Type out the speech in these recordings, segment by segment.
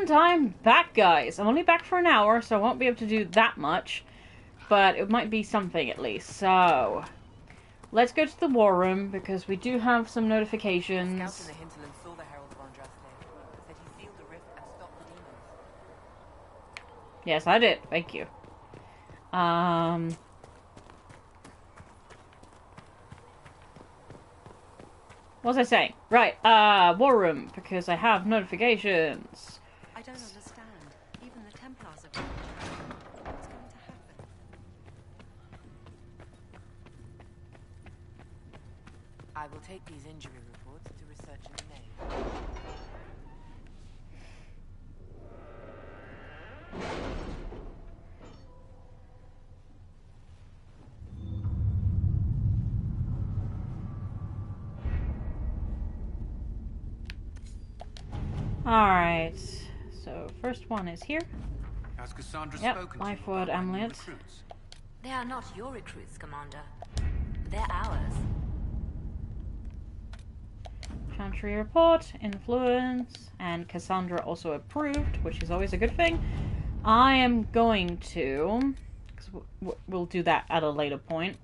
And I'm back, guys. I'm only back for an hour, so I won't be able to do that much. But it might be something, at least. So, let's go to the war room, because we do have some notifications. Scouts in the hinterland saw the Herald of Andraste. Said he sealed the rift and stopped the demons. Yes, I did. Thank you. What was I saying? Right, war room, because I have notifications. I don't understand. Even the Templars are what's going to happen? I will take these injury reports to research in the name. Alright, so first one is here. Has Cassandra Yep, spoken life to you word about my new amulet. recruits? They are not your recruits, Commander. They're ours. Chantry report, influence, and Cassandra also approved, which is always a good thing. I am going to, because we'll do that at a later point.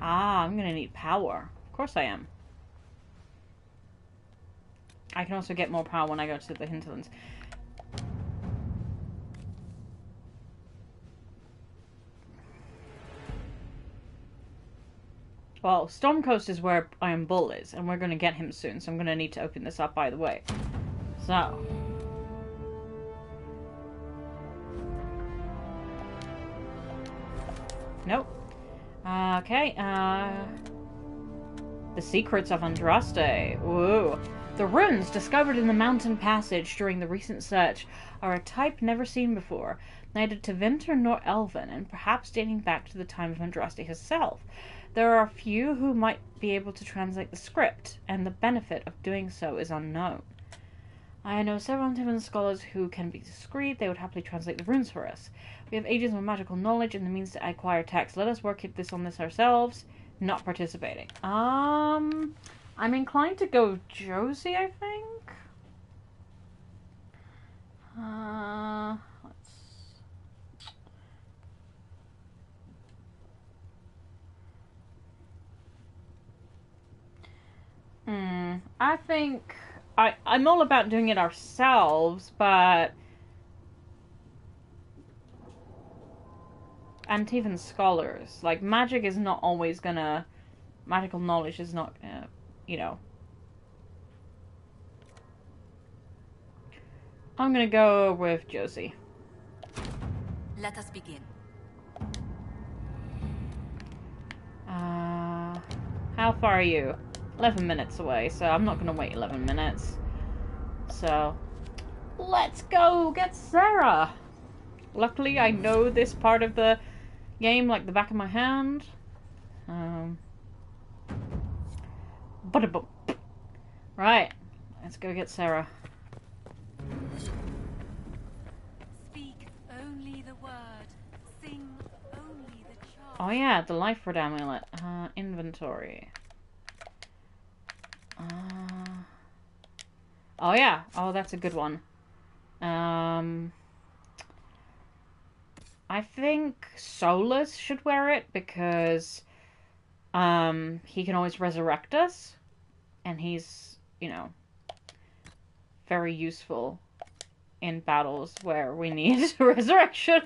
I'm gonna need power. Of course I am. I can also get more power when I go to the hinterlands. Well, Stormcoast is where Iron Bull is, and we're gonna get him soon, so I'm gonna need to open this up, by the way. So. Nope. Okay, the secrets of Andraste. Ooh. The runes discovered in the mountain passage during the recent search are a type never seen before, neither Tevinter nor Elven, and perhaps dating back to the time of Andraste herself. There are few who might be able to translate the script, and the benefit of doing so is unknown. I know several Tivan scholars who can be discreet. They would happily translate the runes for us. We have agents with magical knowledge and the means to acquire text. Let us work on this ourselves. Not participating. I'm inclined to go Josie, I think. I think I'm all about doing it ourselves, but Antivan scholars, like, magic is not always gonna, magical knowledge is not, you know. I'm gonna go with Josie. Let us begin. How far are you? 11 minutes away, so I'm not gonna wait 11 minutes. So, let's go get Sarah! Luckily, I know this part of the game like the back of my hand. Right, let's go get Sarah. Speak only the word. Sing only the charm. Oh yeah, the life word amulet. Inventory. Oh yeah. Oh, that's a good one. I think Solus should wear it because he can always resurrect us, and he's, you know, very useful in battles where we need resurrection.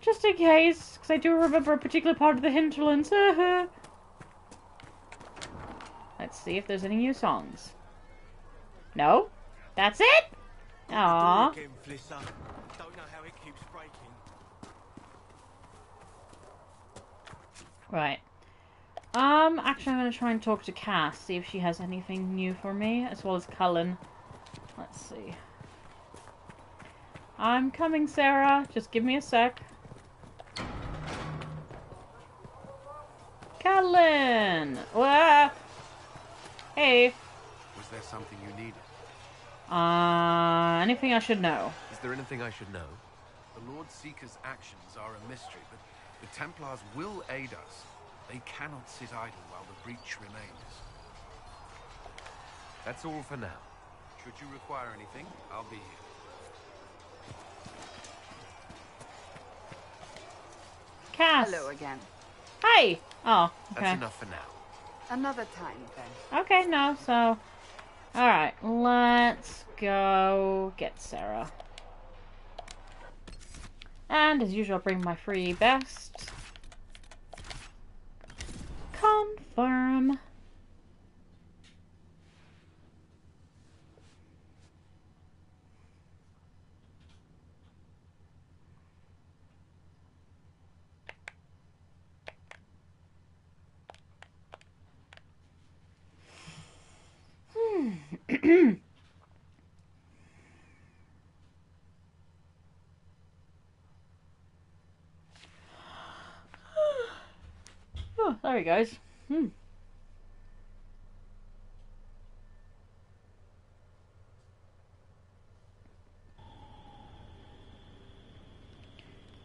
Just in case, because I do remember a particular part of the hinterlands. Let's see if there's any new songs. No? That's it? Aww. Don't know how it keeps breaking. Right. Actually I'm gonna try and talk to Cass, see if she has anything new for me, as well as Cullen. Let's see. I'm coming, Sarah. Just give me a sec. Cullen! Wah! Hey. Was there something you needed? Anything I should know? Is there anything I should know? The Lord Seeker's actions are a mystery, but The Templars will aid us. They cannot sit idle while the breach remains. That's all for now. Should you require anything, I'll be here. Cass. Hello again. Hi. Oh, okay. That's enough for now. Another time, then. Okay, no, so... Alright, let's go get Sarah. And, as usual, bring my free best. Confirm. Oh, there he goes.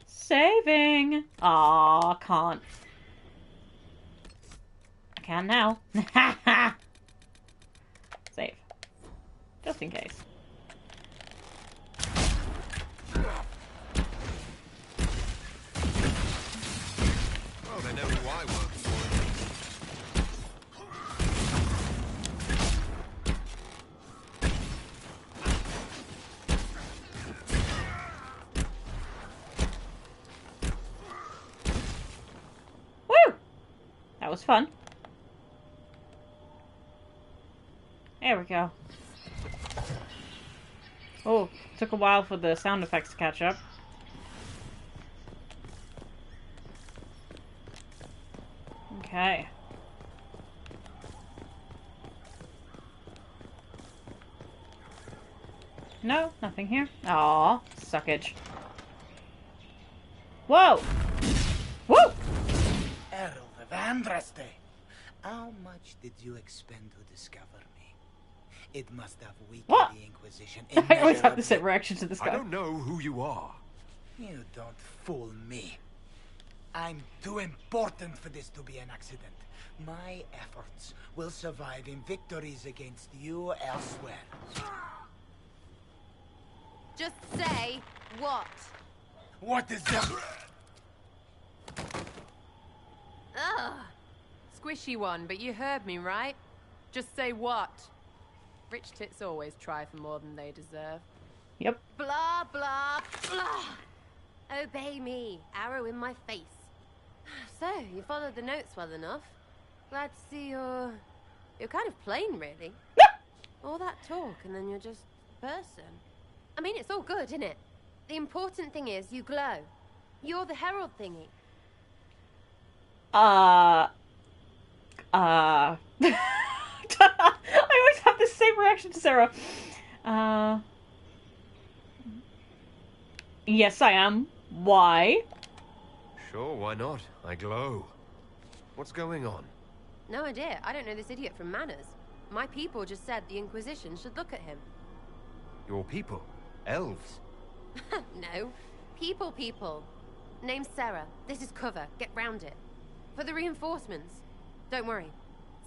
Saving. Aw, can't. I can now. Save. Just in case. Oh, they know who I work for. Woo! That was fun. There we go. Oh, took a while for the sound effects to catch up. Okay. No, nothing here. Aw, suckage. Whoa! Woo! Herald of Andraste, how much did you expend to discover me? It must have weakened What? the Inquisition. I always have the same immeasurably. reaction to this I guy. don't know who you are. You don't fool me. I'm too important for this to be an accident. My efforts will survive in victories against you elsewhere. Just say what? What is that? Ugh. Squishy one, but you heard me, right? Just say what? Rich tits always try for more than they deserve. Yep. Blah, blah, blah. Obey me. Arrow in my face. So, you followed the notes well enough. Glad to see you're kind of plain, really. All that talk, and then you're just a person. I mean, it's all good, isn't it? The important thing is you glow. You're the herald thingy. I always have the same reaction to Sarah. Yes, I am. Why? Sure, why not? I glow. What's going on? No idea. I don't know this idiot from Manners. My people just said the Inquisition should look at him. Your people? Elves? No. People. Name's Sarah. This is cover. Get round it. For the reinforcements. Don't worry.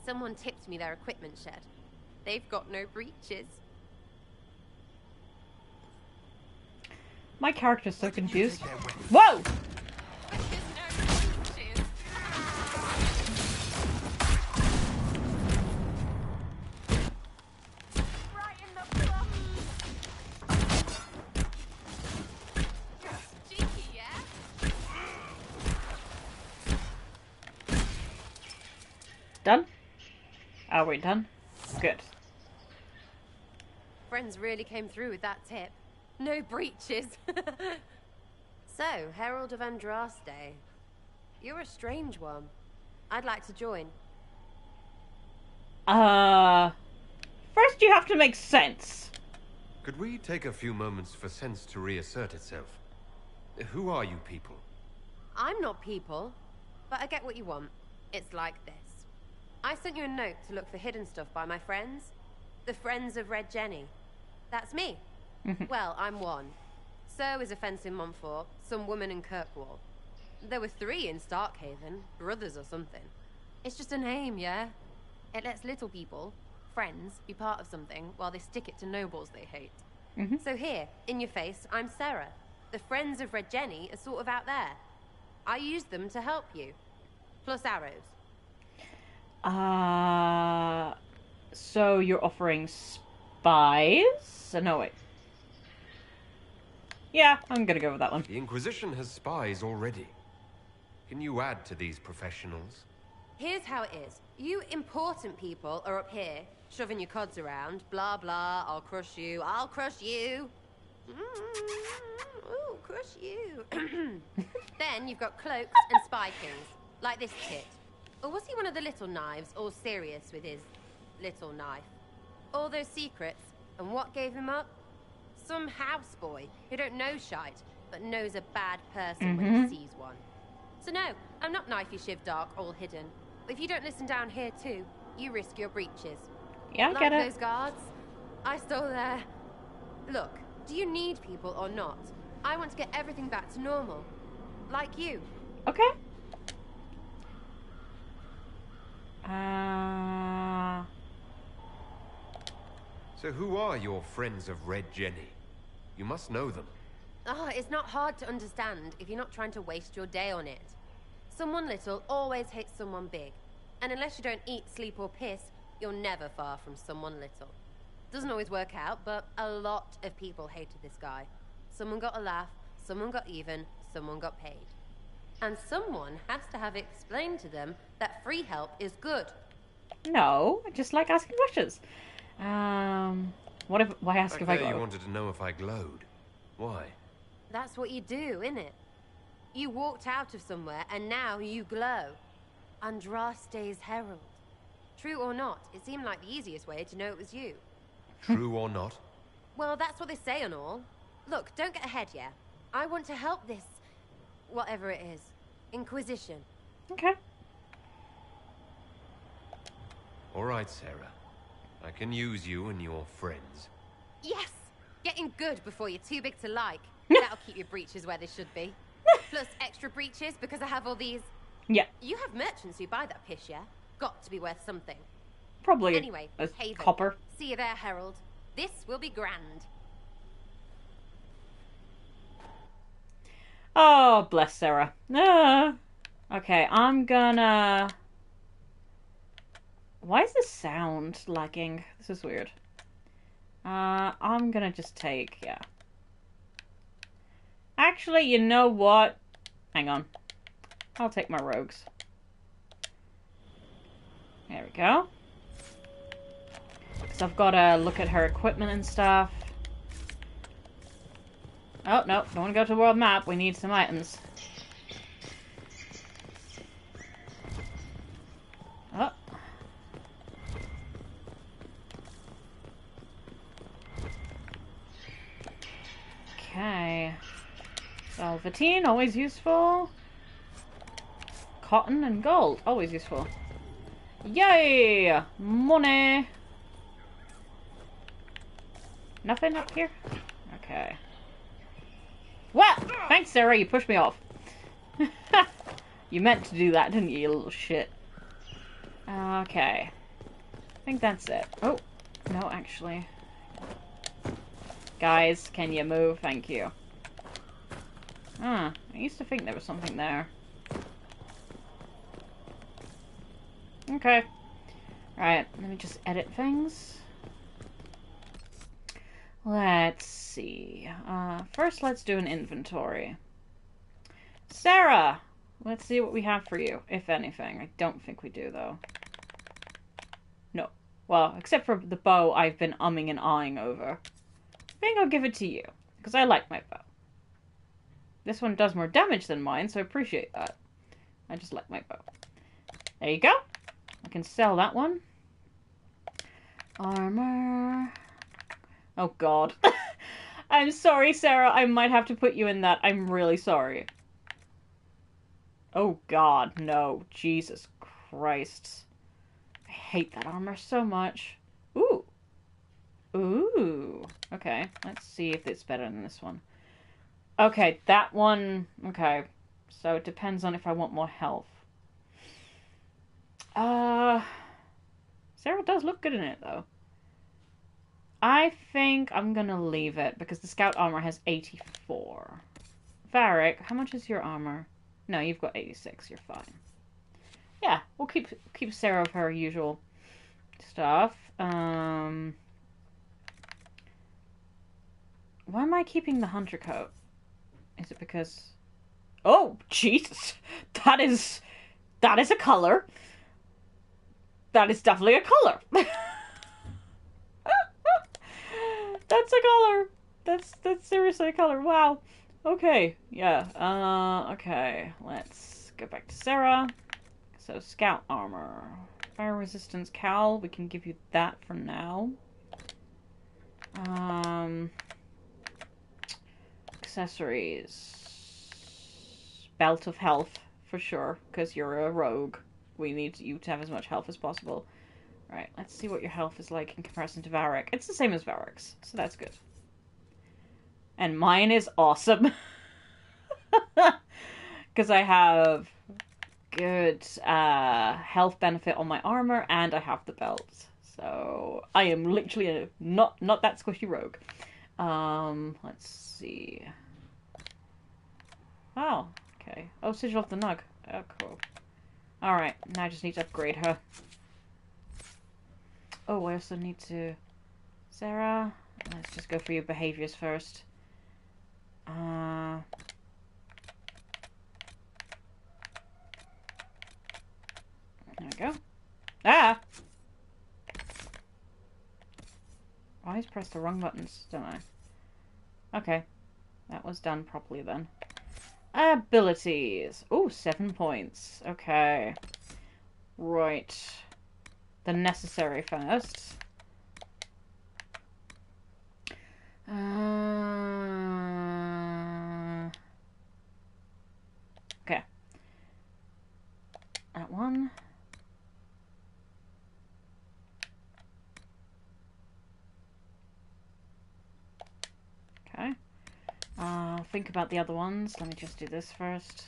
Someone tipped me their equipment shed. They've got no breaches. My character's so confused. Whoa! Done? Are we done? Good. Friends really came through with that tip. No breaches. So, Herald of Andraste. You're a strange one. I'd like to join. First you have to make sense. Could we take a few moments for sense to reassert itself? Who are you people? I'm not people, but I get what you want. It's like this. I sent you a note to look for hidden stuff by my friends. The Friends of Red Jenny. That's me. Well, I'm one. So is a fence in Montfort, some woman in Kirkwall. There were 3 in Starkhaven, brothers or something. It's just a name, yeah? It lets little people, friends, be part of something while they stick it to nobles they hate. So here, in your face, I'm Sarah. The Friends of Red Jenny are sort of out there. I used them to help you. Plus arrows. So you're offering spies? No, wait. Yeah, I'm gonna go with that one. The Inquisition has spies already. Can you add to these professionals? Here's how it is. You important people are up here, shoving your cods around. Blah, blah, I'll crush you. I'll crush you. Ooh, crush you. Then you've got cloaks and spy kings, like this tit. Or was he one of the little knives, all serious with his little knife? All those secrets, and what gave him up? Some houseboy who don't know shite, but knows a bad person when he sees one. So no, I'm not knifey shiv dark, all hidden. But if you don't listen down here too, you risk your breeches. Yeah, I like get it. those guards, I stole their... Look, do you need people or not? I want to get everything back to normal. Like you. Okay. So who are your Friends of Red Jenny? You must know them. Oh, it's not hard to understand if you're not trying to waste your day on it. Someone little always hates someone big. And unless you don't eat, sleep, or piss, you're never far from someone little. Doesn't always work out, but a lot of people hated this guy. Someone got a laugh, someone got even, someone got paid. And someone has to have explained to them that free help is good. No, I just like asking questions. Why ask if I glow? You wanted to know if I glowed. Why? That's what you do, innit? You walked out of somewhere and now you glow. Andraste's herald. True or not, it seemed like the easiest way to know it was you. True or not? Well, that's what they say and all. Look, don't get ahead, yeah? I want to help this... whatever it is. Inquisition. Okay. All right, Sarah. I can use you and your friends. Yes! Getting good before you're too big to like. That'll keep your breeches where they should be. Plus extra breeches because I have all these... Yeah. You have merchants who buy that piss, yeah? Got to be worth something. Probably Anyway, a Haven. copper. See you there, Herald. This will be grand. Oh, bless Sarah. Okay, I'm gonna... Why is the sound lagging? This is weird. I'm gonna just take... yeah. Actually, you know what? Hang on. I'll take my rogues. There we go. Because I've got to look at her equipment and stuff. Oh, no. Don't want to go to the world map. We need some items. Oh. Okay. Velveteen, always useful. Cotton and gold, always useful. Yay! Money! Nothing up here? Okay. What? Thanks, Sarah, you pushed me off. You meant to do that, didn't you, you little shit? Okay. I think that's it. Oh, no, actually. Guys, can you move? Thank you. I used to think there was something there. Okay. Right, let me just edit things. Let's see. First, let's do an inventory. Sarah! Let's see what we have for you, if anything. I don't think we do, though. No. Well, except for the bow I've been umming and ahhing over. I think I'll give it to you, because I like my bow. This one does more damage than mine, so I appreciate that. I just like my bow. There you go. I can sell that one. Armor. Oh, God. I'm sorry, Sarah. I might have to put you in that. I'm really sorry. Oh, God. No. Jesus Christ. I hate that armor so much. Ooh. Ooh. Okay. Let's see if it's better than this one. Okay, that one... Okay. So it depends on if I want more health. Sarah does look good in it, though. I think I'm gonna leave it, because the scout armor has 84. Varric, how much is your armor? No, you've got 86, you're fine. Yeah, we'll keep Sarah with her usual stuff. Why am I keeping the hunter coat? Is it because... Oh, Jesus! That is a color. That is definitely a color. That's a color. That's seriously a color. Wow. Okay. Yeah. Okay. Let's go back to Sarah. So, scout armor. Fire resistance cowl. We can give you that for now. Accessories. Belt of health, for sure, because you're a rogue. We need you to have as much health as possible. Right, let's see what your health is like in comparison to Varric. It's the same as Varric's, so that's good. And mine is awesome. Because I have good health benefit on my armor, and I have the belt. So I am literally a not that squishy rogue. Let's see. Oh, okay. Oh, Sigil of the Nug. Oh, cool. Alright, now I just need to upgrade her. Oh, I also need to... Sarah, let's just go for your behaviors first. There we go. Ah! I always press the wrong buttons, don't I? Okay. That was done properly then. Abilities. Ooh, 7 points. Okay. Right. The necessary first. Okay. That one. Okay. Think about the other ones. Let me just do this first.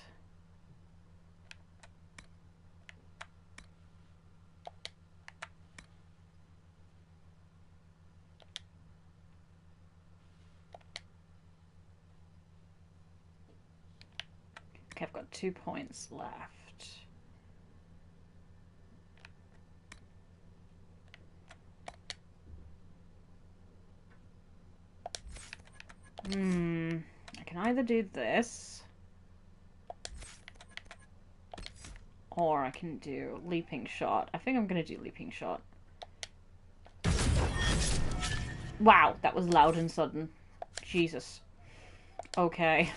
Okay, I've got 2 points left. I can either do this, or I can do leaping shot. I think I'm gonna do leaping shot. Wow, that was loud and sudden. Jesus. Okay.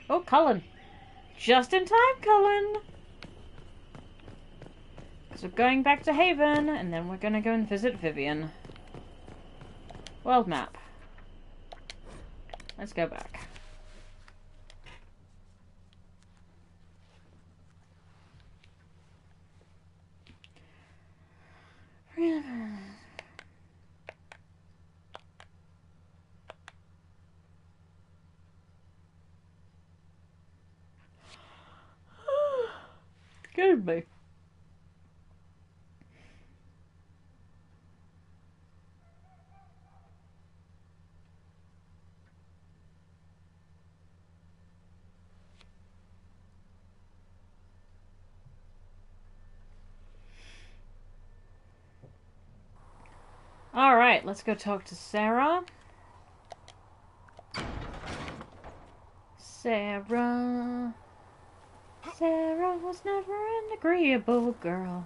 Oh, Cullen. Just in time, Cullen. Because we're going back to Haven, and then we're gonna go and visit Vivian. World map. Let's go back. Good me. Alright, let's go talk to Sarah. Sarah was never an agreeable girl.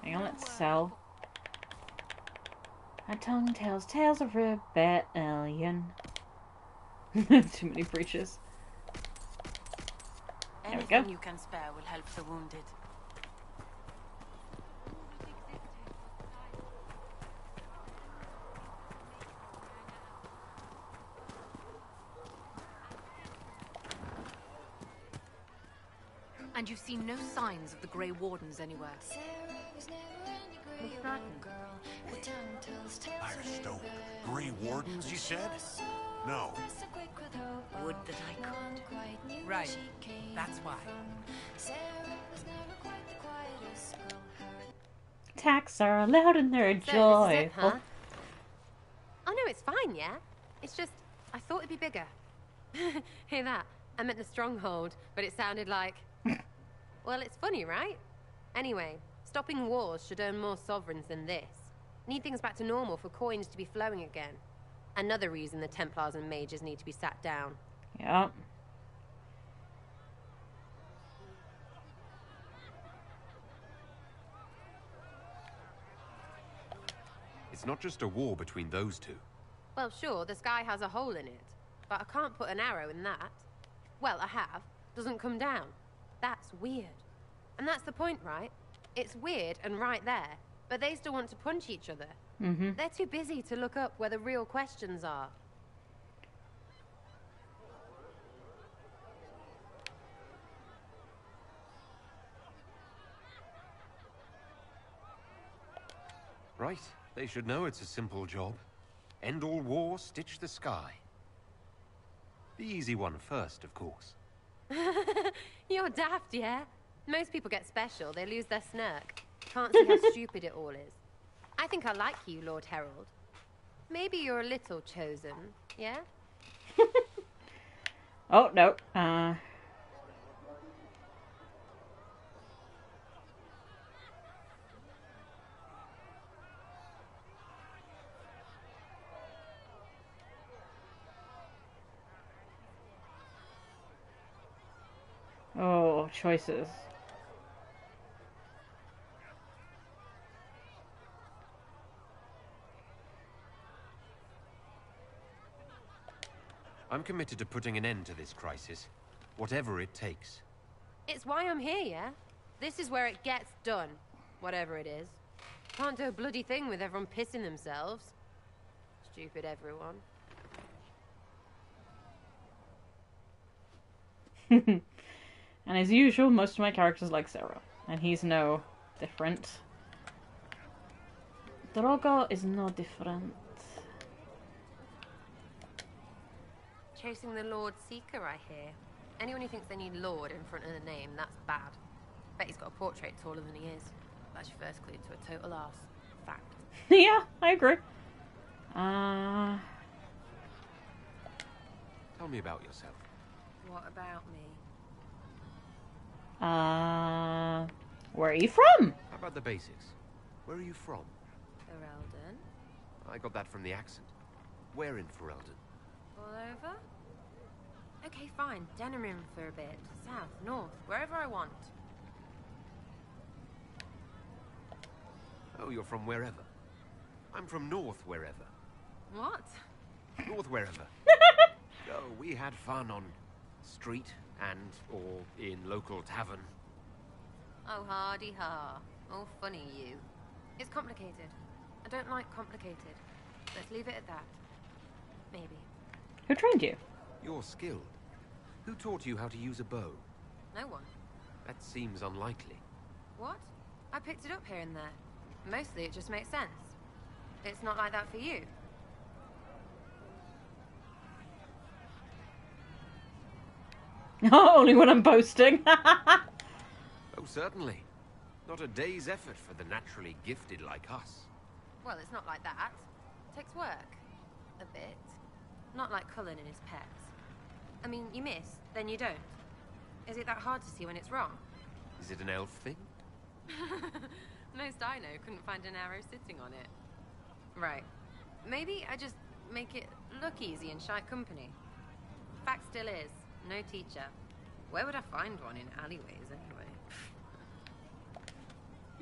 Hang on, let's sell. Her tongue tells tales of rebellion. Too many breaches. There we go. Anything you can spare will help the wounded. And you see no signs of the Grey Wardens anywhere. We're frightened. Black Stoke. Grey Wardens, you said? No. Would that I could. Right. That's why. Attacks are loud in their So joy. this is it, huh? Oh no, it's fine, yeah? It's just, I thought it'd be bigger. Hear that? I meant the stronghold, but it sounded like... Well, it's funny, right? Anyway, stopping wars should earn more sovereigns than this. Need things back to normal for coins to be flowing again. Another reason the Templars and mages need to be sat down. Yep. It's not just a war between those two. Well, sure, the sky has a hole in it, but I can't put an arrow in that. Well, I have. Doesn't come down. That's weird. And that's the point, right? It's weird and right there, but they still want to punch each other. Mm-hmm. They're too busy to look up where the real questions are. Right. They should know it's a simple job. End all war, stitch the sky. The easy one first, of course. You're daft, yeah? Most people get special, they lose their snark. Can't see how stupid it all is. I think I like you, Lord Herald. Maybe you're a little chosen, yeah? Oh, no. Oh, choices. I'm committed to putting an end to this crisis, whatever it takes. It's why I'm here, yeah? This is where it gets done, whatever it is. Can't do a bloody thing with everyone pissing themselves. Stupid everyone. And as usual, most of my characters like Sarah. And he's no different. Drogo is no different. Chasing the Lord Seeker, I hear. Anyone who thinks they need Lord in front of the name, that's bad. Bet he's got a portrait taller than he is. That's your first clue to a total arse. Fact. Yeah, I agree. Tell me about yourself. What about me? Where are you from? How about the basics? Where are you from? Ferelden? I got that from the accent. Where in Ferelden? All over? Okay, fine. Denerim for a bit. South, north, wherever I want. Oh, you're from wherever. I'm from north wherever. What? North wherever. Oh, we had fun on street and or in local tavern. Oh, hardy ha. Oh, funny you. It's complicated. I don't like complicated. Let's leave it at that. Maybe. Who trained you? You're skilled. Who taught you how to use a bow? No one. That seems unlikely. What? I picked it up here and there. Mostly it just makes sense. It's not like that for you. Only when I'm boasting. Oh, certainly. Not a day's effort for the naturally gifted like us. Well, it's not like that. It takes work. A bit. Not like Cullen and his pets. I mean, you miss, then you don't. Is it that hard to see when it's wrong? Is it an elf thing? Most I know couldn't find an arrow sitting on it. Right. Maybe I just make it look easy in shy company. Fact still is, no teacher. Where would I find one in alleyways anyway?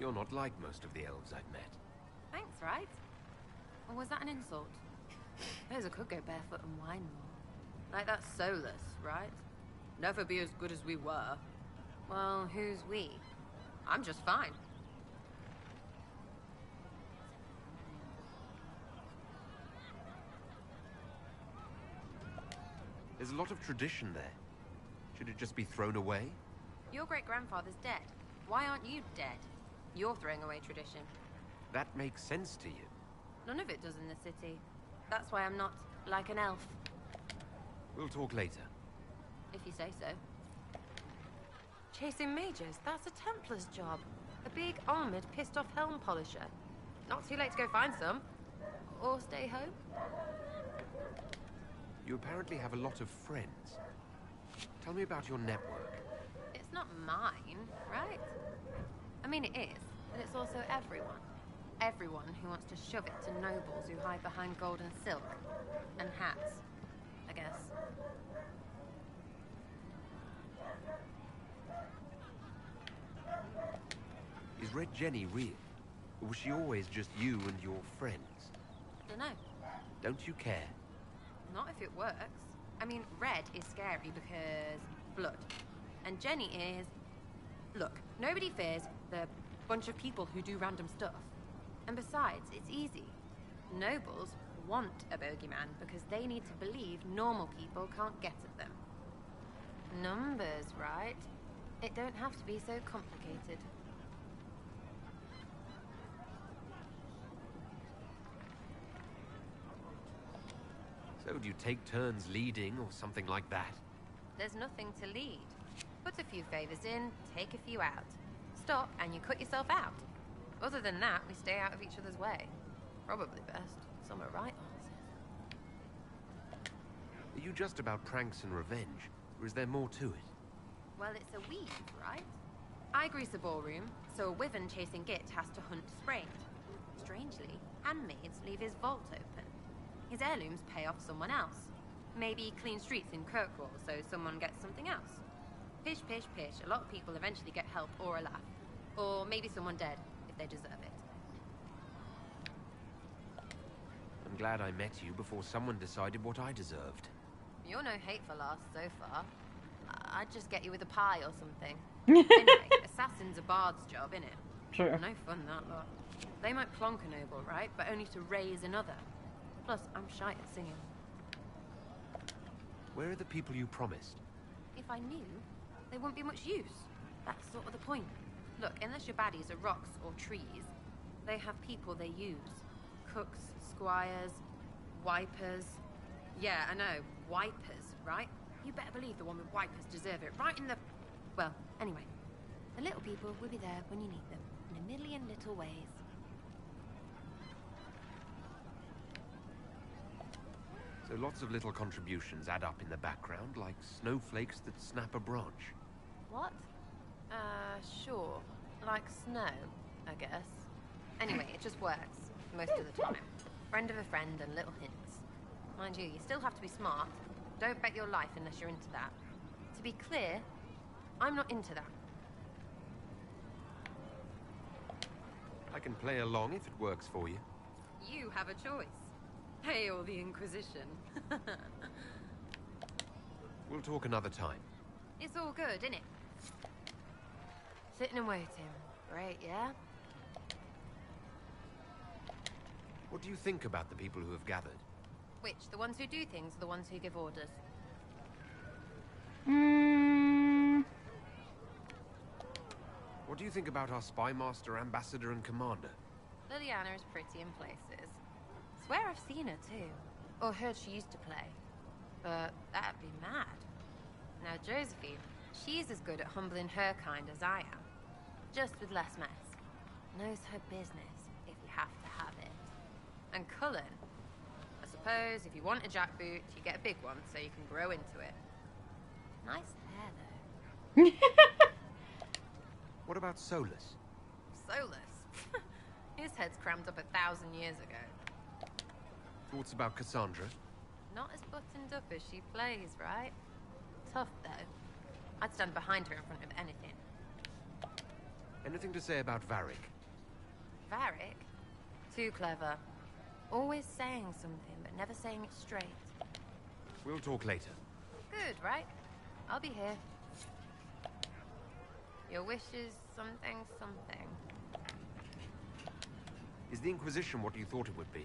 You're not like most of the elves I've met. Thanks, right? Or was that an insult? Suppose I could go barefoot and whine more. Like that's soulless, right? Never be as good as we were. Well, who's we? I'm just fine. There's a lot of tradition there. Should it just be thrown away? Your great-grandfather's dead. Why aren't you dead? You're throwing away tradition. That makes sense to you. None of it does in the city. That's why I'm not like an elf. We'll talk later. If you say so. Chasing mages, that's a Templar's job. A big, armoured, pissed-off helm polisher. Not too late to go find some. Or stay home. You apparently have a lot of friends. Tell me about your network. It's not mine, right? I mean, it is, but it's also everyone. Everyone who wants to shove it to nobles who hide behind gold and silk. And hats, I guess. Is Red Jenny real? Or was she always just you and your friends? Dunno. Don't you care? Not if it works. I mean, Red is scary because blood. And Jenny is... Look, nobody fears the bunch of people who do random stuff. And besides, it's easy. Nobles want a bogeyman because they need to believe normal people can't get at them. Numbers, right? It don't have to be so complicated. So do you take turns leading or something like that? There's nothing to lead. Put a few favors in, take a few out. Stop and you cut yourself out. Other than that, we stay out of each other's way. Probably best. Some are right answers. Are you just about pranks and revenge, or is there more to it? Well, it's a weave, right? I grease a ballroom, so a wyvern chasing Git has to hunt Sprained. Strangely, handmaids leave his vault open. His heirlooms pay off someone else. Maybe clean streets in Kirkwall so someone gets something else. Pish, pish, pish. A lot of people eventually get help or a laugh. Or maybe someone dead, if they deserve it. I'm glad I met you before someone decided what I deserved. You're no hateful ass so far. I'd just get you with a pie or something. Anyway, assassin's a bard's job, innit? Sure. No fun, that lot. They might plonk a noble, right? But only to raise another. Plus, I'm shy at singing. Where are the people you promised? If I knew, they wouldn't be much use. That's sort of the point. Look, unless your baddies are rocks or trees, they have people they use. Cooks, squires, wipers. Yeah, I know, wipers, right? You better believe the one with wipers deserve it, right in the... Well, anyway. The little people will be there when you need them, in a million little ways. So lots of little contributions add up in the background, like snowflakes that snap a branch. What? Sure. Like snow, I guess. Anyway, it just works, most of the time. Friend of a friend and little hints. Mind you, you still have to be smart. Don't bet your life unless you're into that. To be clear, I'm not into that. I can play along if it works for you. You have a choice. Hail the Inquisition. We'll talk another time. It's all good, innit? Sitting and waiting. Great, yeah? What do you think about the people who have gathered? Which? The ones who do things or the ones who give orders? What do you think about our spymaster, ambassador, and commander? Liliana is pretty in places. Swear I've seen her too. Or heard she used to play. But that'd be mad. Now Josephine, she's as good at humbling her kind as I am. Just with less mess. Knows her business, if you have to have it. And Cullen, I suppose if you want a jackboot, you get a big one so you can grow into it. Nice hair, though. What about Solus? Solus? His head's crammed up 1,000 years ago. Thoughts about Cassandra? Not as buttoned up as she plays, right? Tough, though. I'd stand behind her in front of anything. Anything to say about Varric? Varric? Too clever. Always saying something, but never saying it straight. We'll talk later. Good, right? I'll be here. Your wish is something, something. Is the Inquisition what you thought it would be?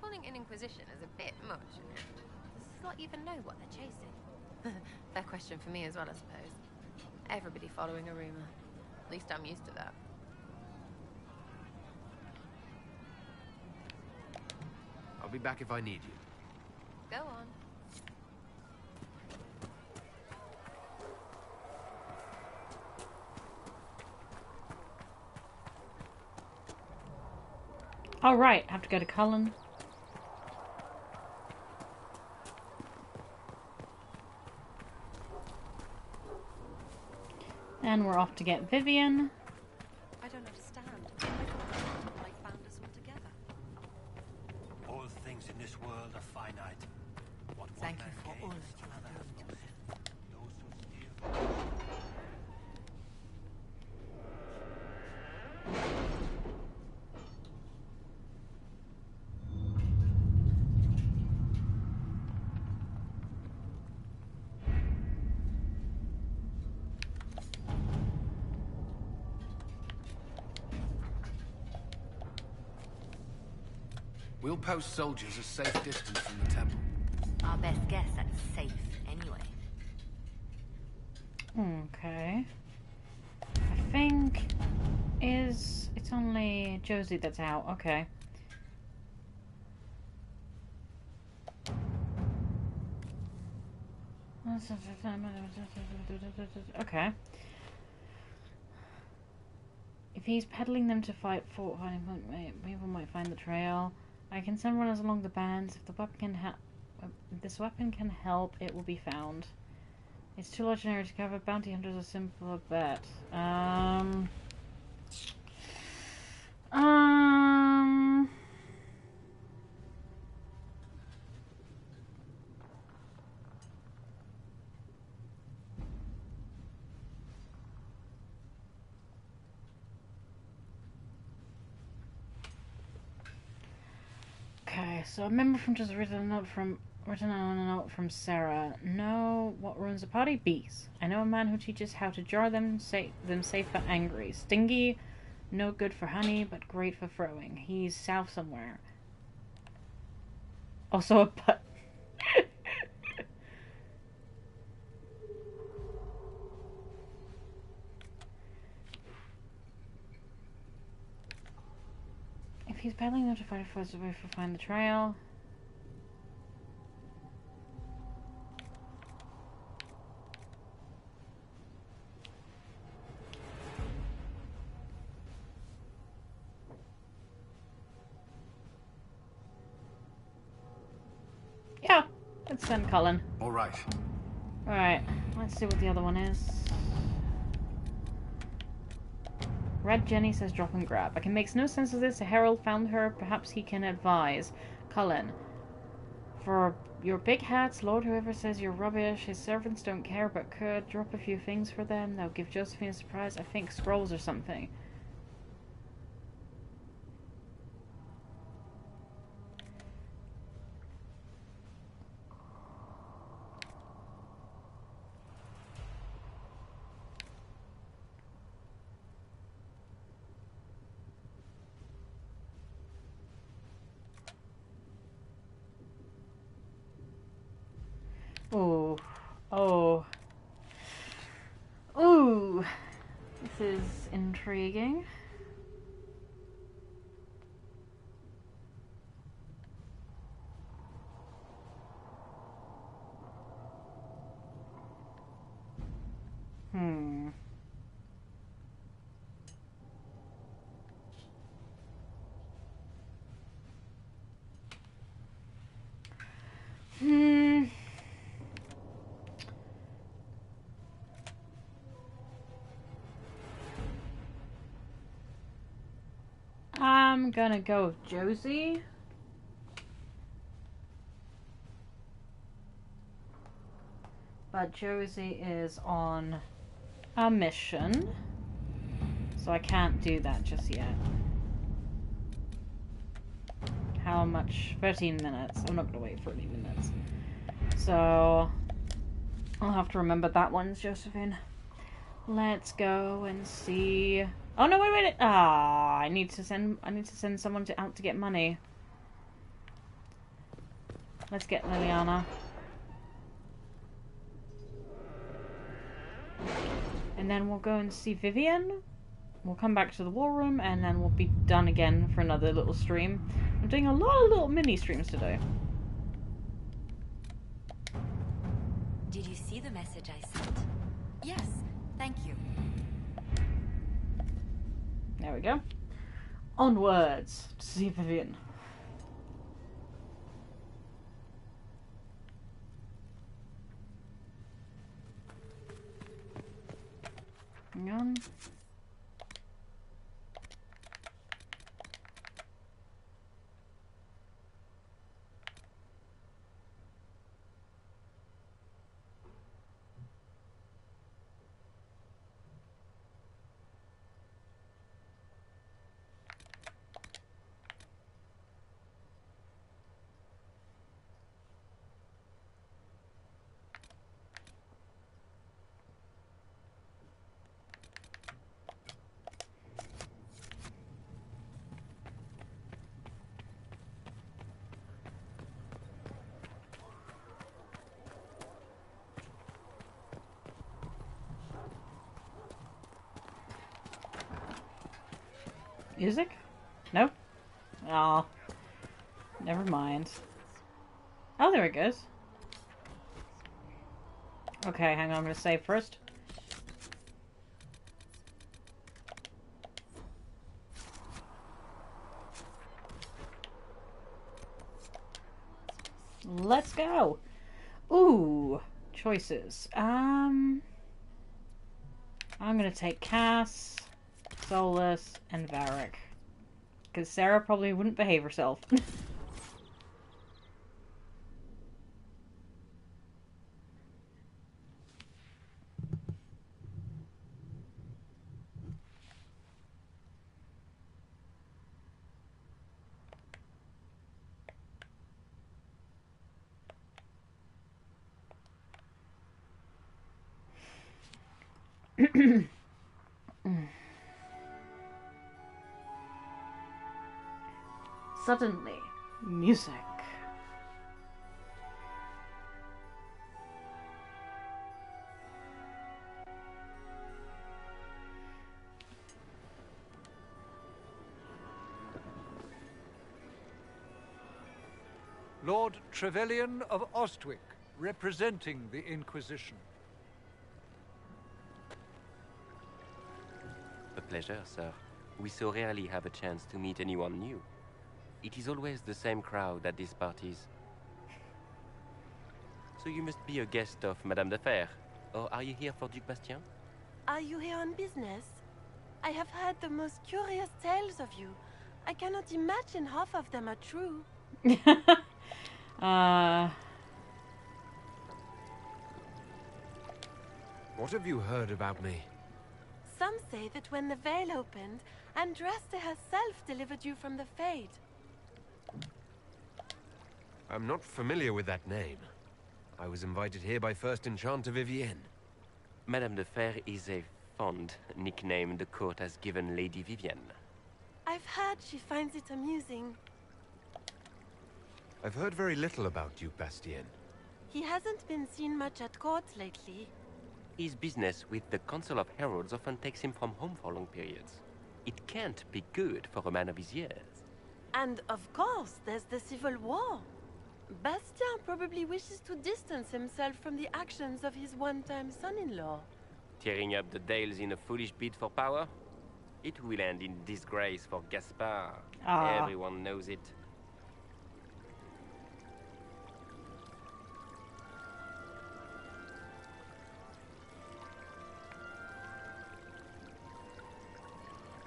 Calling an Inquisition is a bit much, isn't it? Does this lot even know what they're chasing? Fair question for me as well, I suppose. Everybody following a rumor. At least I'm used to that. I'll be back if I need you. Go on. Oh, right. I have to go to Cullen. And we're off to get Vivian. I don't understand. I thought the light bound us all together. All things in this world are finite. What Thank one you man for all gains, that you another have has done. to lose. Those who steal. We'll post soldiers a safe distance from the temple. Our best guess at safe, anyway. Okay. I think it's only Josie that's out. Okay. Okay. If he's peddling them to fight for, people might find the trail. I can send runners along the bands. If the weapon can if this weapon can help, it will be found. It's too large an area to cover. Bounty hunters are simpler bet. Okay, so a member from just written on a note from Sarah. Know what ruins a party? Bees. I know a man who teaches how to jar them safe but angry. Stingy, no good for honey, but great for throwing. He's south somewhere. Also a butt. If he's battling them to fight a first away for find the trail. Yeah, let's send Cullen. All right. Alright, let's see what the other one is. Red Jenny says drop and grab. I can make no sense of this. A herald found her. Perhaps he can advise. Cullen. For your big hats, Lord whoever says you're rubbish. His servants don't care but could. Drop a few things for them. They'll give Josephine a surprise. I think scrolls or something. Oh, oh, ooh, this is intriguing. Hmm. I'm gonna go with Josie. But Josie is on a mission, so I can't do that just yet. How much? 13 minutes. I'm not gonna wait 30 minutes. So I'll have to remember that one's Josephine. Let's go and see. Oh no! Wait! Ah, I need to send someone out to get money. Let's get Liliana. And then we'll go and see Vivian. We'll come back to the war room, and then we'll be done again for another little stream. I'm doing a lot of little mini streams today. Did you see the message I sent? Yes, thank you. There we go. Onwards to see Vivian. Hang on. Music? Nope. Oh. Never mind. Oh, there it goes. Okay, hang on, I'm gonna save first. Let's go! Ooh! Choices. I'm gonna take Cass, Solus, and Varric. Because Sarah probably wouldn't behave herself. Suddenly, music. Lord Trevelyan of Ostwick, representing the Inquisition. A pleasure, sir. We so rarely have a chance to meet anyone new. It is always the same crowd at these parties. So you must be a guest of Madame de Fer, or are you here for Duc Bastien? Are you here on business? I have heard the most curious tales of you. I cannot imagine half of them are true. What have you heard about me? Some say that when the veil opened, Andraste herself delivered you from the Fade. I'm not familiar with that name. I was invited here by First Enchanter Vivienne. Madame de Fer is a fond nickname the court has given Lady Vivienne. I've heard she finds it amusing. I've heard very little about Duc Bastien. He hasn't been seen much at court lately. His business with the Council of Heralds often takes him from home for long periods. It can't be good for a man of his years. And of course, there's the Civil War. Bastien probably wishes to distance himself from the actions of his one-time son-in-law. Tearing up the Dales in a foolish bid for power? It will end in disgrace for Gaspard. Everyone knows it.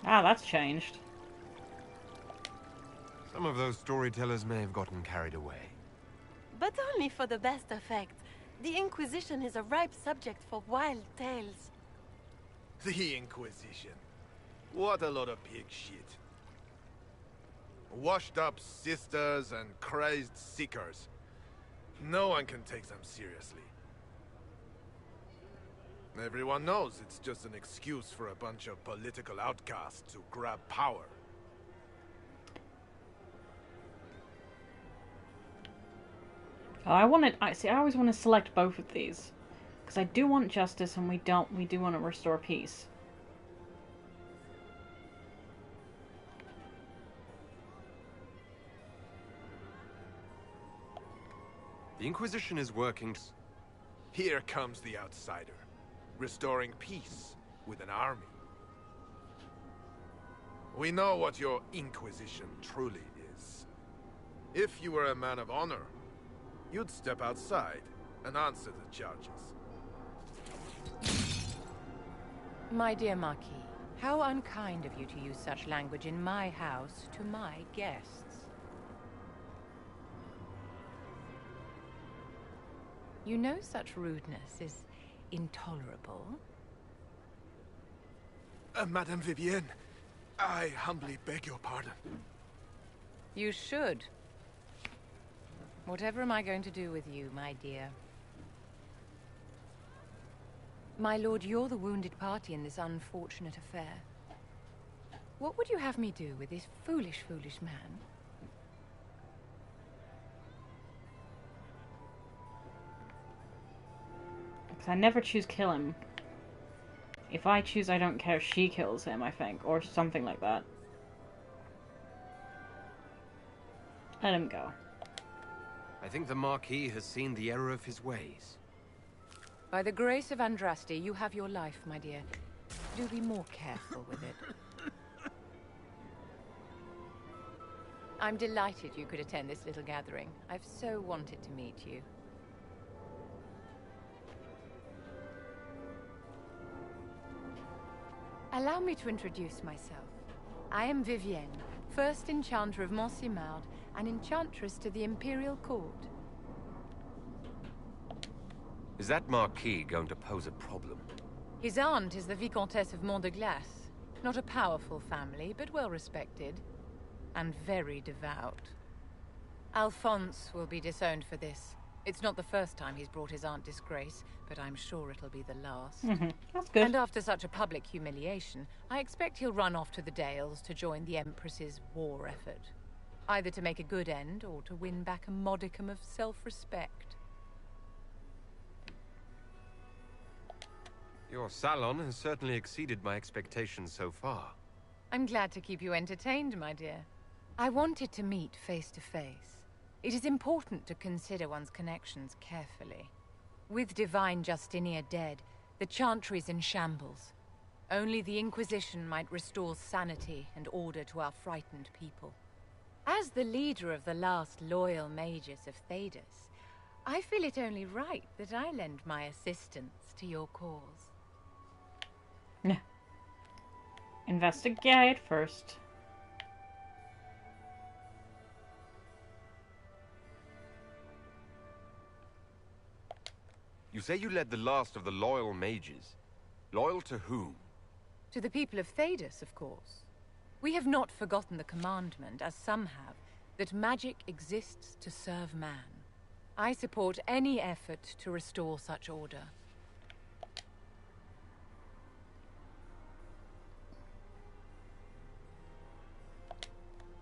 That's changed. Some of those storytellers may have gotten carried away. But only for the best effect. The Inquisition is a ripe subject for wild tales. The Inquisition. What a lot of pig shit. Washed up sisters and crazed seekers. No one can take them seriously. Everyone knows it's just an excuse for a bunch of political outcasts to grab power. I always want to select both of these. Because I do want justice and we do want to restore peace. The Inquisition is working. Here comes the outsider, restoring peace with an army. We know what your Inquisition truly is. If you were a man of honor, you'd step outside and answer the charges. My dear Marquis, how unkind of you to use such language in my house to my guests. You know such rudeness is intolerable. Madame Vivienne, I humbly beg your pardon. You should. Whatever am I going to do with you, my dear? My lord, you're the wounded party in this unfortunate affair. What would you have me do with this foolish, foolish man? Because I never choose kill him. If I choose, I don't care, she kills him, I think. Or something like that. Let him go. I think the Marquis has seen the error of his ways. By the grace of Andraste, you have your life, my dear. Do be more careful with it. I'm delighted you could attend this little gathering. I've so wanted to meet you. Allow me to introduce myself. I am Vivienne, first Enchanter of Montsimard and Enchantress to the Imperial Court. Is that Marquis going to pose a problem? His aunt is the Vicomtesse of Mont de Glace. Not a powerful family, but well respected. And very devout. Alphonse will be disowned for this. It's not the first time he's brought his aunt disgrace, but I'm sure it'll be the last. That's good. And after such a public humiliation, I expect he'll run off to the Dales to join the Empress's war effort. Either to make a good end, or to win back a modicum of self-respect. Your salon has certainly exceeded my expectations so far. I'm glad to keep you entertained, my dear. I wanted to meet face to face. It is important to consider one's connections carefully. With Divine Justinia dead, the Chantry's in shambles. Only the Inquisition might restore sanity and order to our frightened people. As the leader of the last loyal mages of Thedas, I feel it only right that I lend my assistance to your cause. Yeah. Investigate first. You say you led the last of the loyal mages. Loyal to whom? To the people of Thedas, of course. We have not forgotten the commandment, as some have, that magic exists to serve man. I support any effort to restore such order.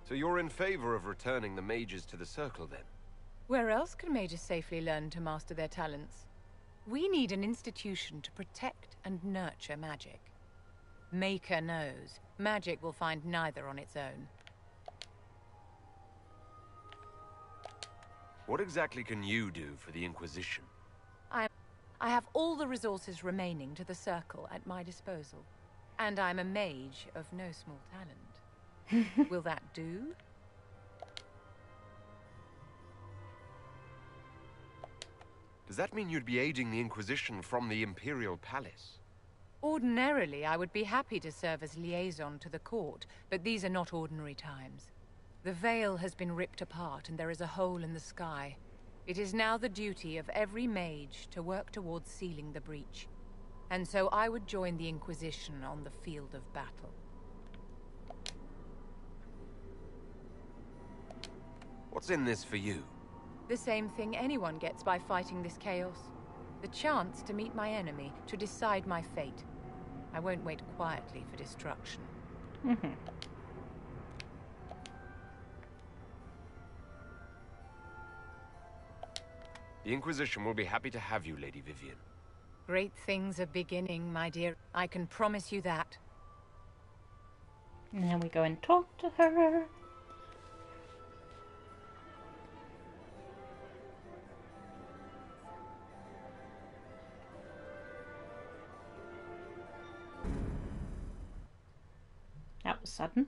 So you're in favor of returning the mages to the Circle, then? Where else can mages safely learn to master their talents? We need an institution to protect and nurture magic. Maker knows, magic will find neither on its own. What exactly can you do for the Inquisition? I have all the resources remaining to the Circle at my disposal. And I'm a mage of no small talent. Will that do? Does that mean you'd be aiding the Inquisition from the Imperial Palace? Ordinarily, I would be happy to serve as liaison to the court, but these are not ordinary times. The veil has been ripped apart and there is a hole in the sky. It is now the duty of every mage to work towards sealing the breach. And so I would join the Inquisition on the field of battle. What's in this for you? The same thing anyone gets by fighting this chaos. The chance to meet my enemy, to decide my fate. I won't wait quietly for destruction. The Inquisition will be happy to have you, Lady Vivienne. Great things are beginning, my dear. I can promise you that. And then we go and talk to her. That was sudden.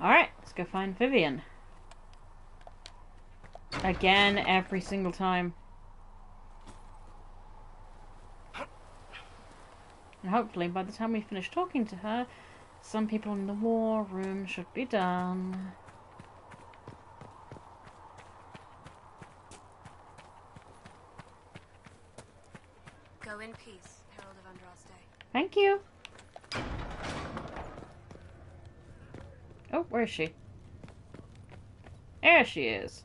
Alright, let's go find Vivian. Again, every single time. And hopefully, by the time we finish talking to her, some people in the war room should be done. Go in peace, Herald of Andraste. Thank you. Oh, where is she? There she is.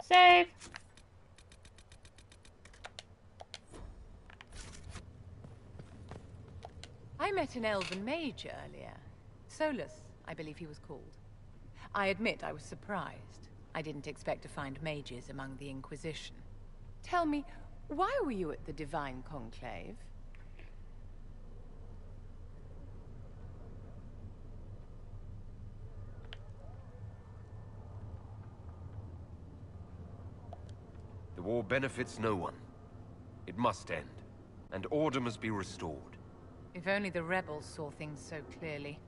Save. I met an elven mage earlier. Solus, I believe he was called. I admit I was surprised. I didn't expect to find mages among the Inquisition. Tell me, why were you at the Divine Conclave? The war benefits no one. It must end, and order must be restored. If only the rebels saw things so clearly.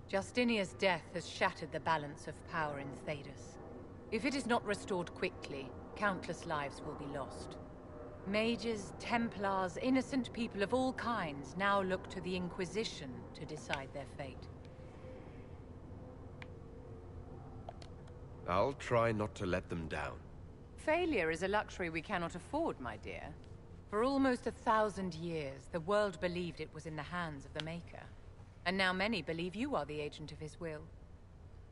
Justinia's death has shattered the balance of power in Thedas. If it is not restored quickly, countless lives will be lost. Mages, Templars, innocent people of all kinds now look to the Inquisition to decide their fate. I'll try not to let them down. Failure is a luxury we cannot afford, my dear. For almost 1,000 years, the world believed it was in the hands of the Maker. And now many believe you are the agent of his will.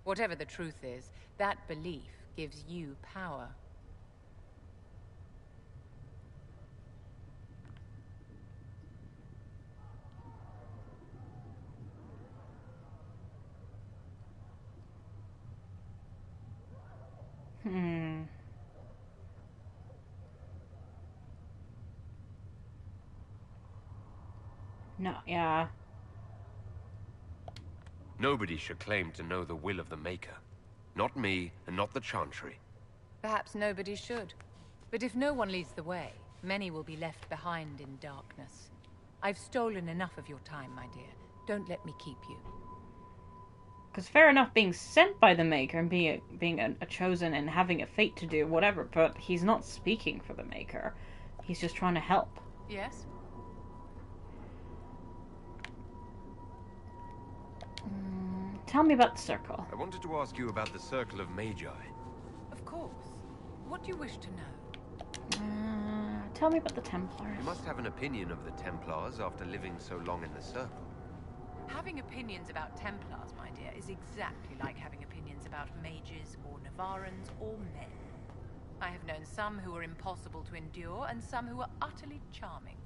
Whatever the truth is, that belief gives you power. No, yeah. Nobody should claim to know the will of the Maker. Not me, and not the Chantry. Perhaps nobody should. But if no one leads the way, many will be left behind in darkness. I've stolen enough of your time, my dear. Don't let me keep you. Because fair enough being sent by the Maker and being a chosen and having a fate to do whatever, but he's not speaking for the Maker. He's just trying to help. Yes? Tell me about the Circle. I wanted to ask you about the Circle of Magi. Of course. What do you wish to know? Tell me about the Templars. You must have an opinion of the Templars after living so long in the Circle. Having opinions about Templars, my dear, is exactly like having opinions about mages or Navarrans or men. I have known some who were impossible to endure and some who were utterly charming.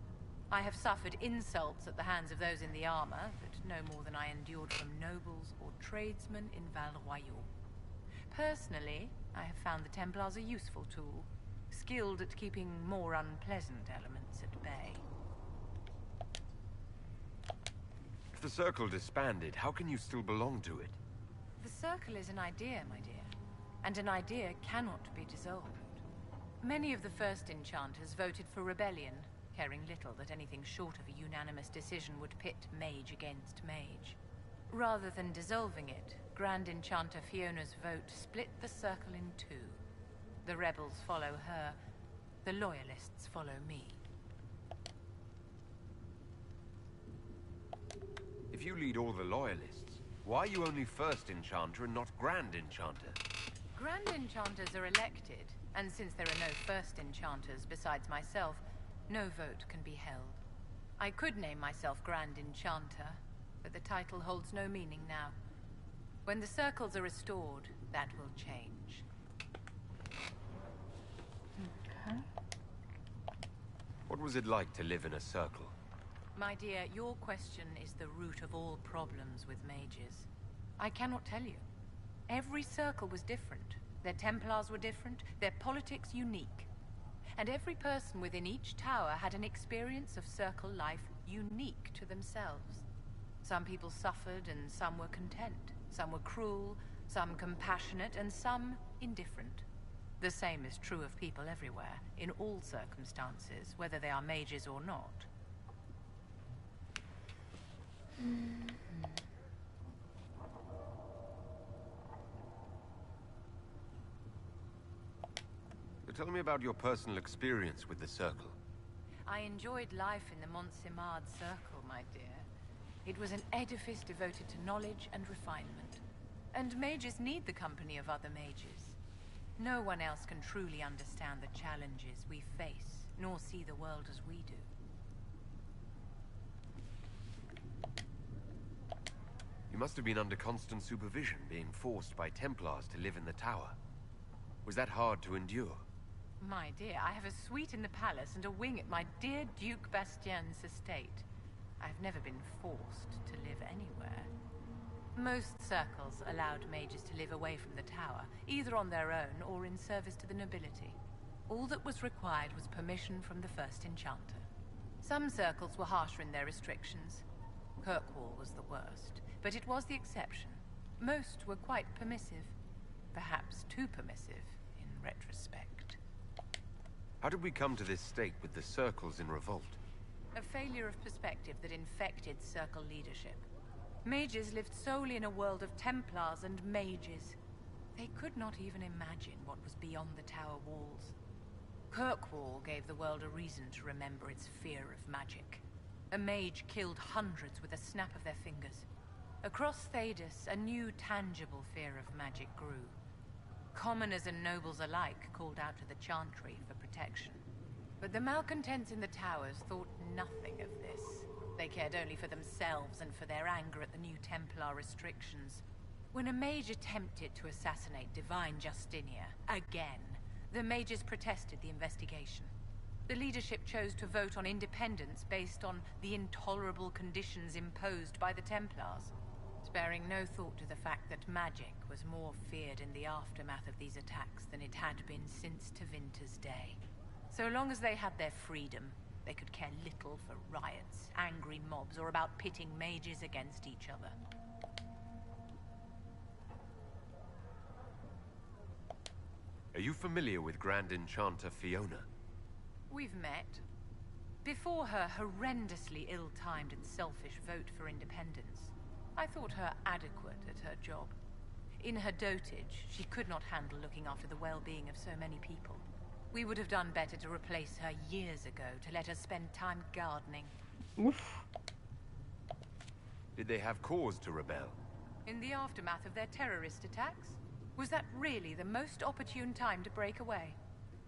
I have suffered insults at the hands of those in the armor, but no more than I endured from nobles or tradesmen in Val Royal. Personally, I have found the Templars a useful tool, skilled at keeping more unpleasant elements at bay. If the Circle disbanded, how can you still belong to it? The Circle is an idea, my dear, and an idea cannot be dissolved. Many of the first enchanters voted for rebellion, caring little that anything short of a unanimous decision would pit mage against mage. Rather than dissolving it, Grand Enchanter Fiona's vote split the Circle in two. The rebels follow her, the loyalists follow me. If you lead all the loyalists, why are you only First Enchanter and not Grand Enchanter? Grand Enchanters are elected, and since there are no First Enchanters besides myself, no vote can be held. I could name myself Grand Enchanter, but the title holds no meaning now. When the circles are restored, that will change. What was it like to live in a circle? My dear, your question is the root of all problems with mages. I cannot tell you. Every circle was different. Their Templars were different, their politics unique. And every person within each tower had an experience of circle life unique to themselves. Some people suffered and some were content. Some were cruel, some compassionate, and some indifferent. The same is true of people everywhere, in all circumstances, whether they are mages or not. Tell me about your personal experience with the Circle. I enjoyed life in the Montsimard Circle, my dear. It was an edifice devoted to knowledge and refinement. And mages need the company of other mages. No one else can truly understand the challenges we face, nor see the world as we do. You must have been under constant supervision, being forced by Templars to live in the tower. Was that hard to endure? My dear, I have a suite in the palace and a wing at my dear Duke Bastien's estate. I've never been forced to live anywhere. Most circles allowed mages to live away from the tower, either on their own or in service to the nobility. All that was required was permission from the first enchanter. Some circles were harsher in their restrictions. Kirkwall was the worst, but it was the exception. Most were quite permissive. Perhaps too permissive, in retrospect. How did we come to this state with the circles in revolt? A failure of perspective that infected circle leadership. Mages lived solely in a world of Templars and mages. They could not even imagine what was beyond the tower walls. Kirkwall gave the world a reason to remember its fear of magic. A mage killed hundreds with a snap of their fingers. Across Thedas, a new tangible fear of magic grew. Commoners and nobles alike called out to the Chantry for protection. But the malcontents in the towers thought nothing of this. They cared only for themselves and for their anger at the new Templar restrictions. When a mage attempted to assassinate Divine Justinia, again, the mages protested the investigation. The leadership chose to vote on independence based on the intolerable conditions imposed by the Templars, sparing no thought to the fact that magic was more feared in the aftermath of these attacks than it had been since Tevinter's day. So long as they had their freedom, they could care little for riots, angry mobs, or about pitting mages against each other. Are you familiar with Grand Enchanter Fiona? We've met. Before her horrendously ill-timed and selfish vote for independence, I thought her adequate at her job. In her dotage, she could not handle looking after the well-being of so many people. We would have done better to replace her years ago, to let her spend time gardening. Oof. Did they have cause to rebel? In the aftermath of their terrorist attacks? Was that really the most opportune time to break away?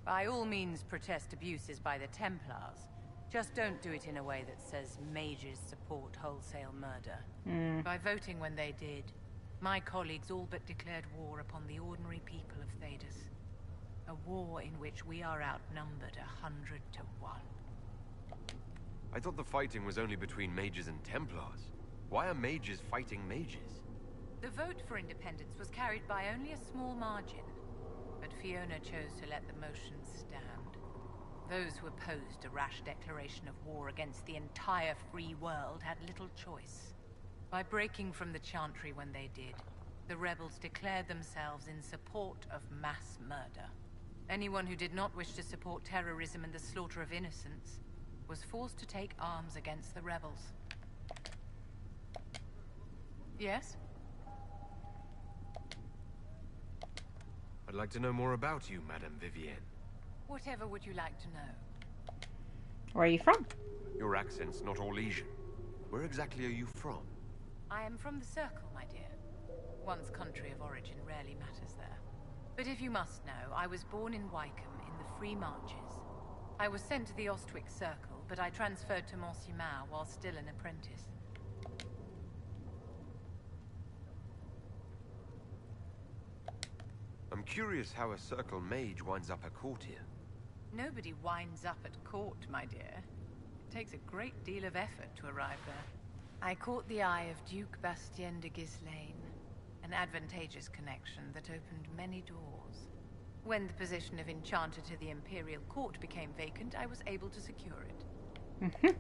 By all means protest abuses by the Templars. Just don't do it in a way that says mages support wholesale murder. By voting when they did, my colleagues all but declared war upon the ordinary people of Thedas. A war in which we are outnumbered 100 to 1. I thought the fighting was only between mages and Templars. Why are mages fighting mages? The vote for independence was carried by only a small margin, but Fiona chose to let the motion stand. Those who opposed a rash declaration of war against the entire free world had little choice. By breaking from the Chantry when they did, the rebels declared themselves in support of mass murder. Anyone who did not wish to support terrorism and the slaughter of innocents was forced to take arms against the rebels. Yes? I'd like to know more about you, Madame Vivienne. Whatever would you like to know? Where are you from? Your accent's not all Asian. Where exactly are you from? I am from the Circle, my dear. One's country of origin rarely matters there. But if you must know, I was born in Wycombe in the Free Marches. I was sent to the Ostwick Circle, but I transferred to Montsimard while still an apprentice. I'm curious how a Circle mage winds up a courtier. Nobody winds up at court, my dear. It takes a great deal of effort to arrive there. I caught the eye of Duke Bastien de Ghislaine, an advantageous connection that opened many doors. When the position of Enchanter to the Imperial Court became vacant, I was able to secure it.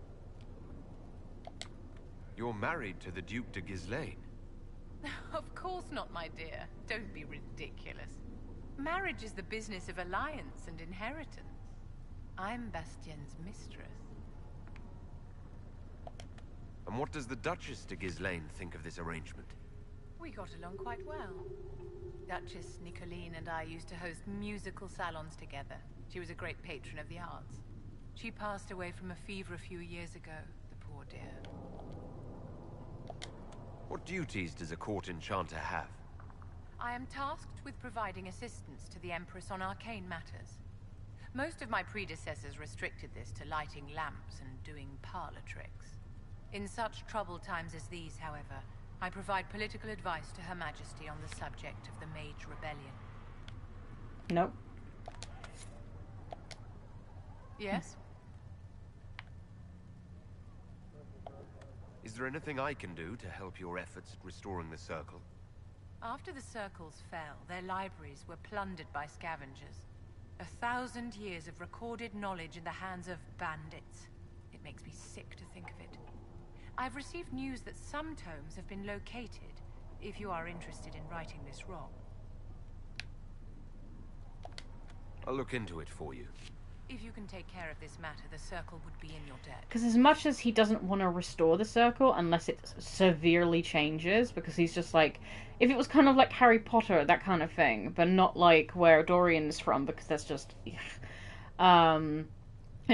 You're married to the Duke de Ghislaine? Of course not, my dear. Don't be ridiculous. Marriage is the business of alliance and inheritance. I'm Bastien's mistress. And what does the Duchess de Ghislaine think of this arrangement? We got along quite well. Duchess Nicoline and I used to host musical salons together. She was a great patron of the arts. She passed away from a fever a few years ago, the poor dear. What duties does a court enchanter have? I am tasked with providing assistance to the Empress on arcane matters. Most of my predecessors restricted this to lighting lamps and doing parlor tricks. In such troubled times as these, however, I provide political advice to Her Majesty on the subject of the Mage Rebellion. Nope. Yes? Is there anything I can do to help your efforts at restoring the Circle? After the Circles fell, their libraries were plundered by scavengers. 1,000 years of recorded knowledge in the hands of bandits. It makes me sick to think of it. I've received news that some tomes have been located, if you are interested in righting this wrong. I'll look into it for you. If you can take care of this matter, the Circle would be in your debt. Because as much as he doesn't want to restore the Circle unless it severely changes, because he's just like, if it was kind of like Harry Potter, that kind of thing, but not like where Dorian's from, because that's just, you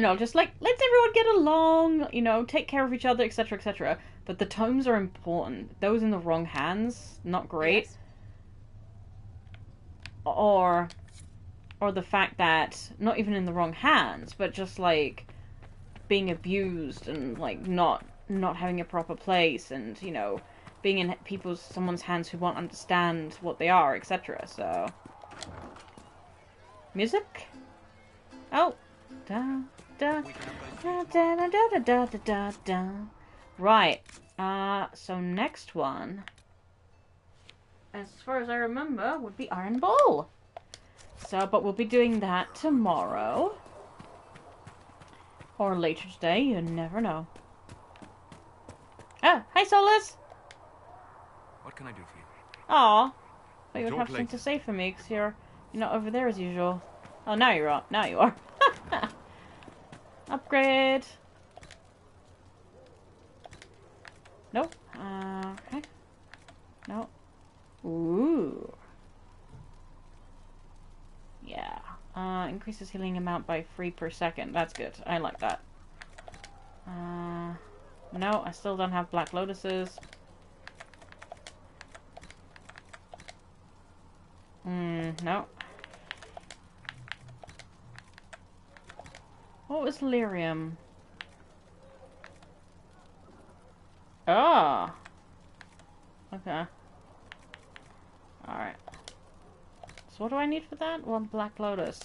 know, just like, let's everyone get along, you know, take care of each other, etc., etc. But the tomes are important. Those in the wrong hands, not great. Yes. Or the fact that, not even in the wrong hands, but just like being abused and like not having a proper place, and, you know, being in someone's hands who won't understand what they are, etc. So, music. Oh, da da da da da da da da da da. Right. So next one, as far as I remember, would be Iron Bull. So, but we'll be doing that tomorrow. Or later today, you never know. Ah, hi Solus! What can I do for you? Aw. Thought you would Talk have something later. to say for me, because you're not over there as usual. Oh, now you're up. Now you are. Upgrade. Nope. Okay. Nope. Ooh. Yeah. Increases healing amount by 3 per second. That's good. I like that. No, I still don't have Black Lotuses. No. What was lyrium? Ah. Okay. Alright. So what do I need for that? One Black Lotus.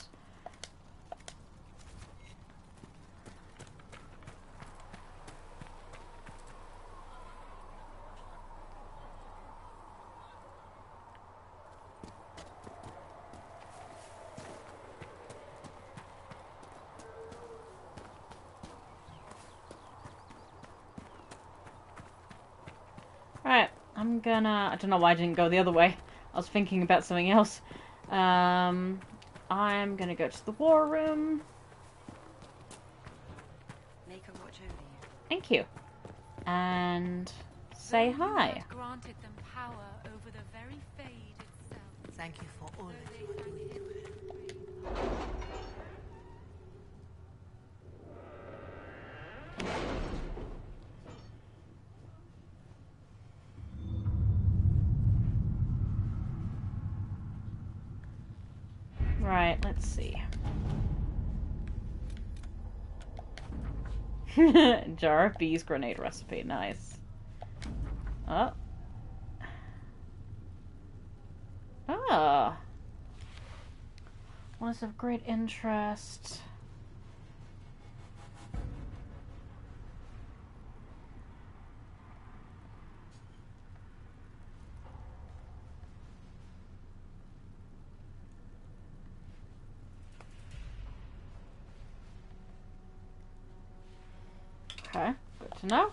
Alright, I'm gonna... I don't know why I didn't go the other way. I was thinking about something else. I'm gonna go to the war room. Make her watch over you. Thank you. And say hi. Granted them power over the very Fade itself. Thank you for all of you. Right, let's see. Jar of bees grenade recipe, nice. Oh. Ah. One is of great interest. Okay, good to know.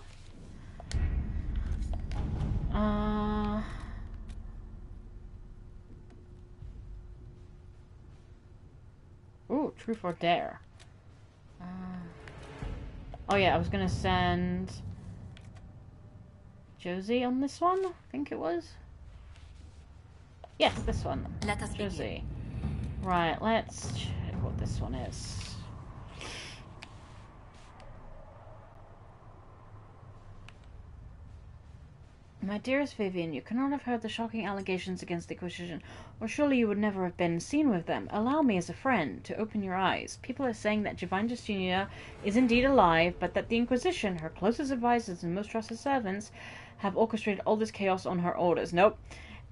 Ooh, truth or dare. Oh yeah, I was gonna send Josie on this one, I think it was. Yes, this one. Let us Josie. Right, let's check what this one is. My dearest Vivian, you cannot have heard the shocking allegations against the Inquisition, or surely you would never have been seen with them. Allow me, as a friend, to open your eyes. People are saying that Divine Justinia is indeed alive, but that the Inquisition, her closest advisors and most trusted servants, have orchestrated all this chaos on her orders. Nope.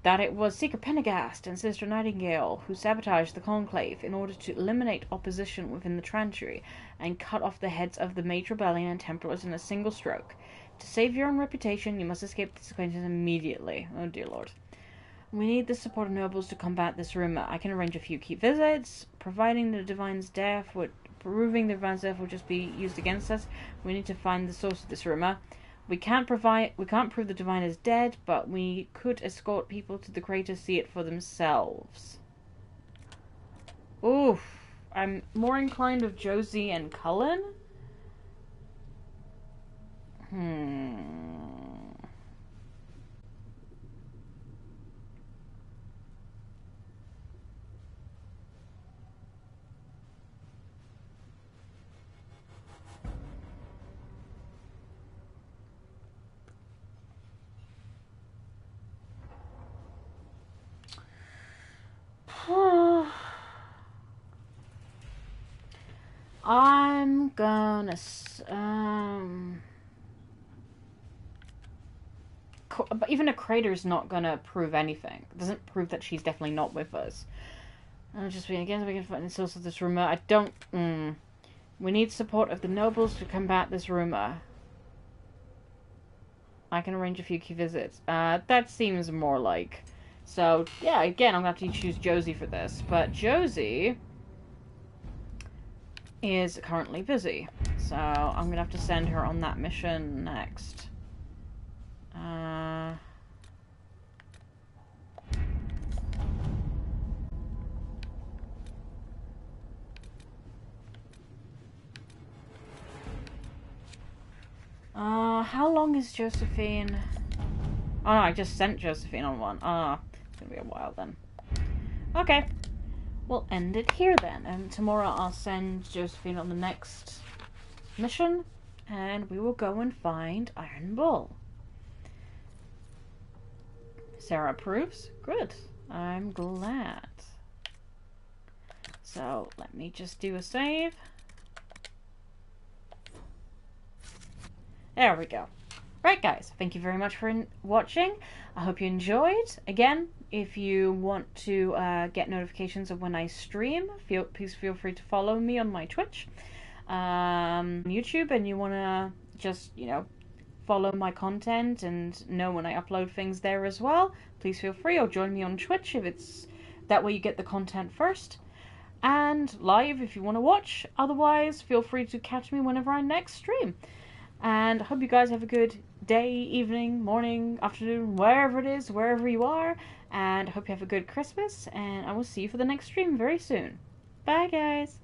That it was Seeker Pendergast and Sister Nightingale who sabotaged the Conclave in order to eliminate opposition within the Tranchery and cut off the heads of the Mage Rebellion and Templars in a single stroke. To save your own reputation, you must escape this acquaintance immediately. Oh dear lord. We need the support of nobles to combat this rumor. I can arrange a few key visits. Proving the Divine's death would just be used against us. We need to find the source of this rumor. We can't prove the Divine is dead, but we could escort people to the crater to see it for themselves. Oof. I'm more inclined with Josie and Cullen. I'm gonna but even a crater's not gonna prove anything. It doesn't prove that she's definitely not with us. Just being against we can find the source of this rumor. I don't. We need support of the nobles to combat this rumor. I can arrange a few key visits. That seems more like. So yeah, again, I'm gonna have to choose Josie for this. But Josie is currently busy, so I'm gonna have to send her on that mission next. How long is Josephine? Oh no, I just sent Josephine on one. It's gonna be a while then. Okay. We'll end it here then, and tomorrow I'll send Josephine on the next mission, and we will go and find Iron Bull. Sarah approves? Good. I'm glad. So, let me just do a save. There we go. Right guys, thank you very much for watching. I hope you enjoyed. Again, if you want to get notifications of when I stream, please feel free to follow me on my Twitch, YouTube, and you want to just, follow my content and know when I upload things there as well, please feel free, or join me on Twitch if it's that way you get the content first. And live if you want to watch. Otherwise, feel free to catch me whenever I next stream. And I hope you guys have a good day, evening, morning, afternoon, wherever it is, wherever you are. And I hope you have a good Christmas. And I will see you for the next stream very soon. Bye, guys.